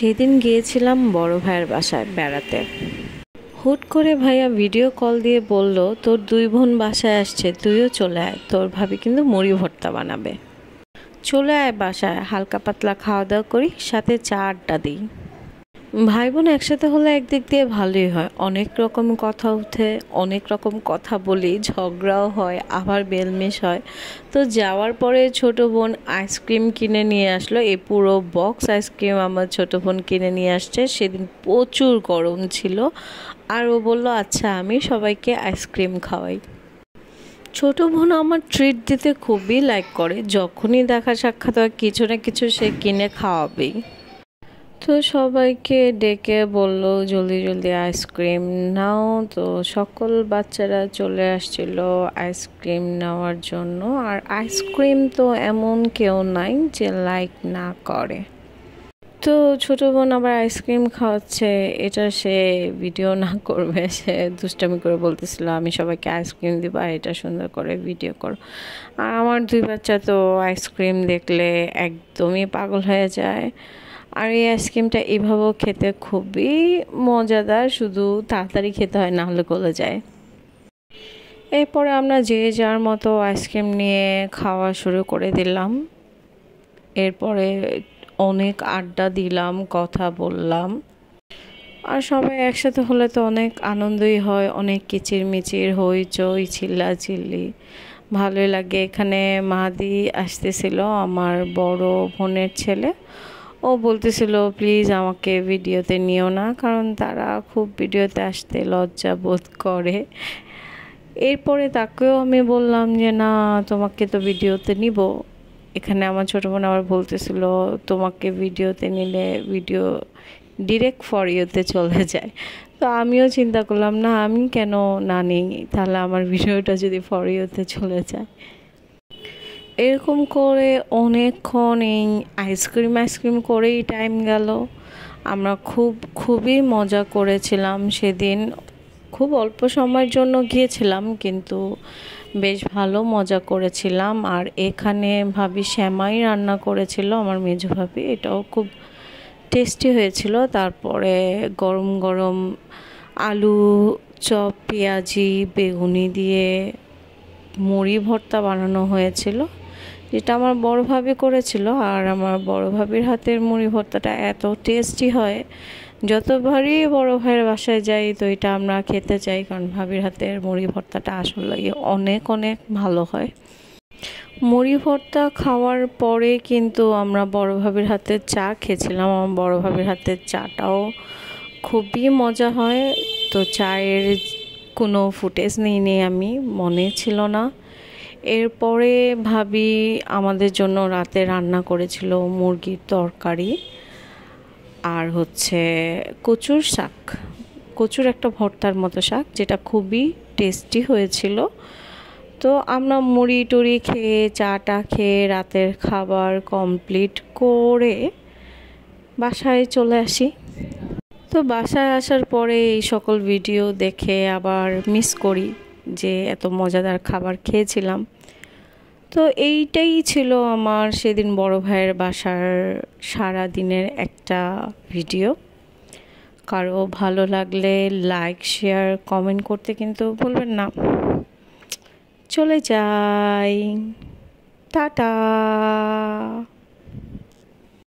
সেদিন গিয়েছিলাম বড় ভাইয়ের বাসায় বেড়াতে। হুট করে ভাইয়া ভিডিও কল দিয়ে বলল, তোর দুই বোন বাসায় আসছে, তুইও চলে আয়, তোর ভাবি কিন্তু মুড়ি ভর্তা বানাবে। চলে আয় বাসায়, হালকা পাতলা খাওয়া দাওয়া করি, সাথে চা আড্ডা দিই। ভাই বোন একসাথে হলে একদিক দিয়ে ভালোই হয়, অনেক রকম কথা উঠে, অনেক রকম কথা বলি, ঝগড়াও হয়, আবার বেলমেশ হয়। তো যাওয়ার পরে ছোট বোন আইসক্রিম কিনে নিয়ে আসলো, এই পুরো বক্স আইসক্রিম আমার ছোট বোন কিনে নিয়ে আসছে। সেদিন প্রচুর গরম ছিল, আর ও বলল আচ্ছা আমি সবাইকে আইসক্রিম খাওয়াই। ছোট বোন আমার ট্রিট দিতে খুবই লাইক করে, যখনই দেখা সাক্ষাৎ হয় কিছু না কিছু সে কিনে খাওয়াবেই। তো সবাইকে ডেকে বলল জলদি জলদি আইসক্রিম নাও। তো সকল বাচ্চারা চলে আসছিল আইসক্রিম নেওয়ার জন্য। আর আইসক্রিম তো এমন কেউ নাই যে লাইক না করে। তো ছোটো বোন আবার আইসক্রিম খাওয়াচ্ছে, এটা সে ভিডিও না করবে, সে দুষ্টামি করে বলতেছিল আমি সবাইকে আইসক্রিম দিব আর এটা সুন্দর করে ভিডিও করো। আর আমার দুই বাচ্চা তো আইসক্রিম দেখলে একদমই পাগল হয়ে যায়। আর এই আইসক্রিমটা এভাবেও খেতে খুবই মজাদার, শুধু তাড়াতাড়ি খেতে হয়, না হলে গলে যায়। এরপরে আমরা যে যার মতো আইসক্রিম নিয়ে খাওয়া শুরু করে দিলাম। এরপরে অনেক আড্ডা দিলাম, কথা বললাম। আর সবাই একসাথে হলে তো অনেক আনন্দই হয়, অনেক কিচিরমিচির হইচই চিল্লাচিল্লি ভালোই লাগে। এখানে মাহাদি আসতেছিল, আমার বড় বোনের ছেলে। ও বলতেছিল প্লিজ আমাকে ভিডিওতে নিও না, কারণ তারা খুব ভিডিওতে আসতে লজ্জা বোধ করে। এরপরে তাকেও আমি বললাম যে না, তোমাকে তো ভিডিওতে নিব। এখানে আমার ছোটো বোন আবার বলতেছিল তোমাকে ভিডিওতে নিলে ভিডিও ডিরেক্ট ফর ইউতে চলে যায়। তো আমিও চিন্তা করলাম না, আমি কেন না নিই, তাহলে আমার ভিডিওটা যদি ফর ইউতে চলে যায়। এরকম করে অনেকক্ষণ এই আইসক্রিম করেই টাইম গেল। আমরা খুবই মজা করেছিলাম সেদিন। খুব অল্প সময়ের জন্য গিয়েছিলাম, কিন্তু বেশ ভালো মজা করেছিলাম। আর এখানে ভাবি সেমাই রান্না করেছিল, আমার মেজো ভাবি, এটাও খুব টেস্টি হয়েছিল। তারপরে গরম গরম আলু চপ, পেঁয়াজি, বেগুনি দিয়ে মুড়ি ভর্তা বানানো হয়েছিল, যেটা আমার বড় ভাবি করেছিল। আর আমার বড় ভাবির হাতের মুড়ি ভর্তাটা এত টেস্টি হয়, যতবারই বড় ভাইয়ের বাসায় যাই তো এটা আমরা খেতে চাই, কারণ ভাবির হাতের মুড়ি ভর্তাটা আসলে অনেক অনেক ভালো হয়। মুড়ি ভর্তা খাওয়ার পরে কিন্তু আমরা বড় ভাবির হাতের চা খেয়েছিলাম। আমার বড় ভাবির হাতের চাটাও খুবই মজা হয়। তো চায়ের কোনো ফুটেজ নিইনি, আমি মনে ছিল না। এরপরে ভাবি আমাদের জন্য রাতে রান্না করেছিল মুরগির তরকারি আর হচ্ছে কচুর শাক, কচুর একটা ভর্তার মতো শাক, যেটা খুবই টেস্টি হয়েছিল। তো আমরা মুড়ি টুড়ি খেয়ে চাটা খেয়ে রাতের খাবার কমপ্লিট করে বাসায় চলে আসি। তো বাসায় আসার পরে এই সকল ভিডিও দেখে আবার মিস করি যে এত মজাদার খাবার খেয়েছিলাম। তো এইটাই ছিল আমার সেদিন বড় ভাইয়ের বাসার সারা দিনের একটা ভিডিও। কারো ভালো লাগলে লাইক শেয়ার কমেন্ট করতে কিন্তু ভুলবেন না। চলে যাই, টাটা।